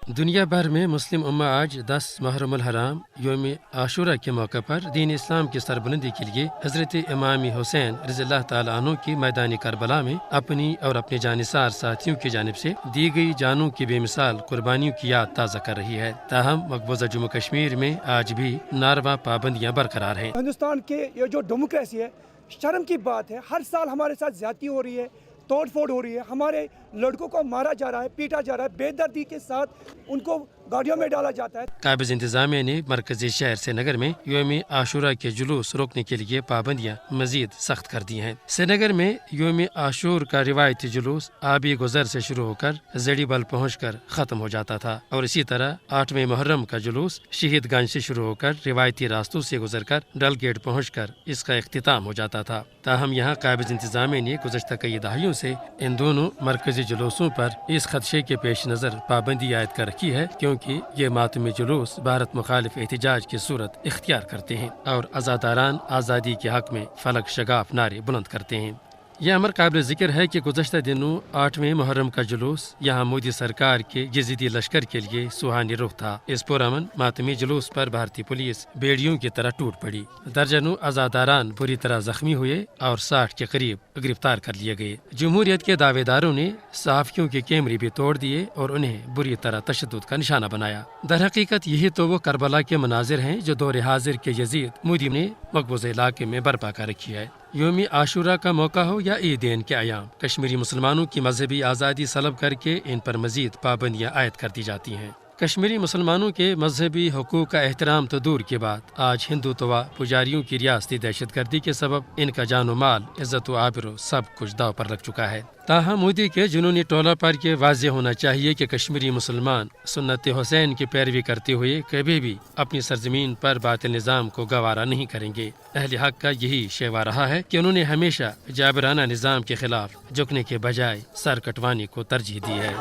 دنیا بھر میں مسلم امہ آج 10 محرم الحرام یوم عاشورہ کے موقع پر دین اسلام کی سربلندی کے لیے حضرت امام حسین رضی اللہ تعالیٰ عنہ کی میدان کربلا میں اپنی اور اپنے جانثار ساتھیوں کی جانب سے دی گئی جانوں کی بے مثال قربانیوں کی یاد تازہ کر رہی ہے۔ تاہم مقبوضہ جموں کشمیر میں آج بھی ناروا پابندیاں برقرار ہیں۔ ہندوستان کے یہ جو ڈیموکریسی ہے، شرم کی بات ہے، ہر سال ہمارے ساتھ زیادتی ہو رہی ہے، توڑ پھوڑ ہو رہی ہے، ہمارے لڑکوں کو مارا جا رہا ہے، پیٹا جا رہا ہے، بے دردی کے ساتھ ان کو گاڑیوں میں ڈالا جاتا ہے۔ قابض انتظامیہ نے مرکزی شہر سری نگر میں یوم عاشورہ کے جلوس روکنے کے لیے پابندیاں مزید سخت کر دی ہیں۔ سری نگر میں یوم عاشور کا روایتی جلوس آبی گزر سے شروع ہو کر زڑی بل پہنچ کر ختم ہو جاتا تھا، اور اسی طرح 8ویں محرم کا جلوس شہید گنج سے شروع ہو کر روایتی راستوں سے گزر کر ڈل گیٹ پہنچ کر اس کا اختتام ہو جاتا تھا۔ تاہم یہاں قابض انتظامیہ نے گزشتہ کئی دہائیوں سے ان دونوں مرکزی جلوسوں پر اس خدشے کے پیش نظر پابندی عائد کر رکھی ہے، کیونکہ یہ ماتمی جلوس بھارت مخالف احتجاج کی صورت اختیار کرتے ہیں اور عزاداران آزادی کے حق میں فلک شگاف نعرے بلند کرتے ہیں۔ یہ امر قابل ذکر ہے کہ گزشتہ دنوں 8ویں محرم کا جلوس یہاں مودی سرکار کے یزیدی لشکر کے لیے سوہانی رخ تھا۔ اس پرامن ماتمی جلوس پر بھارتی پولیس بیڑیوں کی طرح ٹوٹ پڑی، درجنوں عزاداران بری طرح زخمی ہوئے اور 60 کے قریب گرفتار کر لیے گئے۔ جمہوریت کے دعوے داروں نے صحافیوں کے کیمرے بھی توڑ دیے اور انہیں بری طرح تشدد کا نشانہ بنایا۔ در حقیقت یہی تو وہ کربلا کے مناظر ہیں جو دور حاضر کے یزید مودی نے مقبوضہ علاقے میں برپا کر رکھی ہے۔ یوم عاشورہ کا موقع ہو یا عیدین کے ایام، کشمیری مسلمانوں کی مذہبی آزادی سلب کر کے ان پر مزید پابندیاں عائد کر دی جاتی ہیں۔ کشمیری مسلمانوں کے مذہبی حقوق کا احترام تو دور کی بات، آج ہندوتوا پجاریوں کی ریاستی دہشت گردی کے سبب ان کا جان و مال، عزت و آبرو سب کچھ داؤ پر لگ چکا ہے۔ تاہم مودی کے جنونی ٹولہ پر یہ واضح ہونا چاہیے کہ کشمیری مسلمان سنت حسین کی پیروی کرتے ہوئے کبھی بھی اپنی سرزمین پر باطل نظام کو گوارا نہیں کریں گے۔ اہل حق کا یہی شیوا رہا ہے کہ انہوں نے ہمیشہ جابرانہ نظام کے خلاف جھکنے کے بجائے سر کٹوانے کو ترجیح دی ہے۔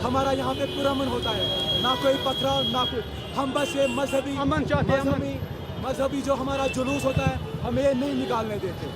ہمارا یہاں پہ پرامن ہوتا ہے، نہ کوئی پتھرا نہ کوئی، ہم بس یہ مذہبی جو ہمارا جلوس ہوتا ہے ہمیں یہ نہیں نکالنے دیتے۔